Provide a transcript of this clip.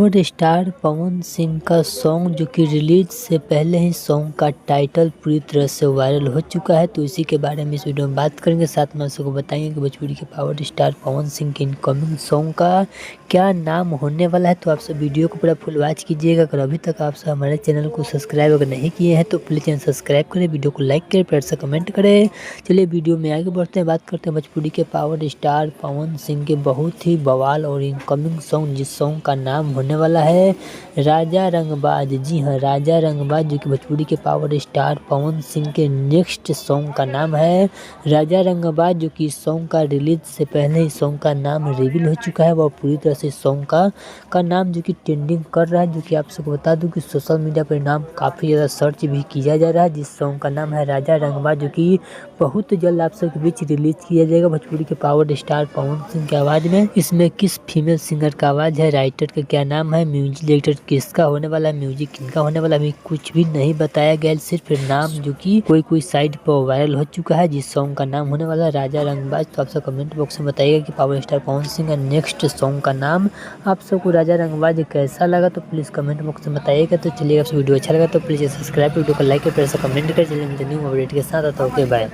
Power star Pawan Singh का song जो कि रिलीज से पहले ही सॉन्ग का टाइटल पूरी तरह से वायरल हो चुका है, तो इसी के बारे में इस वीडियो में बात करेंगे। साथ में आप सबको बताएंगे कि भोजपुरी के पावर स्टार पवन सिंह के इनकमिंग सॉन्ग का क्या नाम होने वाला है। तो आप सब वीडियो को पूरा फुल वॉच कीजिएगा। अगर अभी तक आप सब हमारे चैनल को सब्सक्राइब अगर नहीं किए हैं तो प्लीज़ चैनल सब्सक्राइब करें, वीडियो को लाइक करें, प्यार से कमेंट करें। चलिए वीडियो में आगे बढ़ते हैं, बात करते हैं भोजपुरी के पावर स्टार पवन सिंह के बहुत ही बवाल और इनकमिंग सॉन्ग, जिस सॉन्ग का नाम होने वाला है राजा रंगबाज। जी हाँ, राजा रंगबाज, जो कि भोजपुरी के पावर स्टार पवन सिंह के नेक्स्ट सॉन्ग का नाम है राजा रंगबाज, जो कि इस सॉन्ग का रिलीज से पहले ही सॉन्ग का नाम रिवील हो चुका है। वह पूरी तरह से सॉन्ग का नाम जो कि ट्रेंडिंग कर रहा है, जो कि आप सबको बता दूं कि सोशल मीडिया पर नाम काफ़ी ज़्यादा सर्च भी किया जा रहा है। जिस सॉन्ग का नाम है राजा रंगबाज, जो कि बहुत जल्द आप सबके बीच रिलीज किया जाएगा भोजपुरी के पावर स्टार पवन सिंह की आवाज़ में। इसमें किस फीमेल सिंगर का आवाज़ है, राइटर का क्या नाम है, म्यूजिक डायरेक्टर किसका होने वाला है, म्यूजिक किनका होने वाला है, अभी कुछ भी नहीं बताया गया। सिर्फ नाम जो कि कोई साइड पर वायरल हो चुका है, जिस सॉन्ग का नाम होने वाला है राजा रंगबाज। तो आप सब कमेंट बॉक्स में बताइएगा कि पावर स्टार पवन सिंह का नेक्स्ट सॉन्ग का नाम आप सबको राजा रंगबाज कैसा लगा, तो प्लीज़ कमेंट बॉक्स में बताइएगा। तो चलिए, आपसे वीडियो अच्छा लगा तो प्लीज़ सब्सक्राइब, वीडियो को लाइक कर, प्यार से कमेंट कर। चलिए न्यू अपडेट के साथ आता हूँ। Okay bye.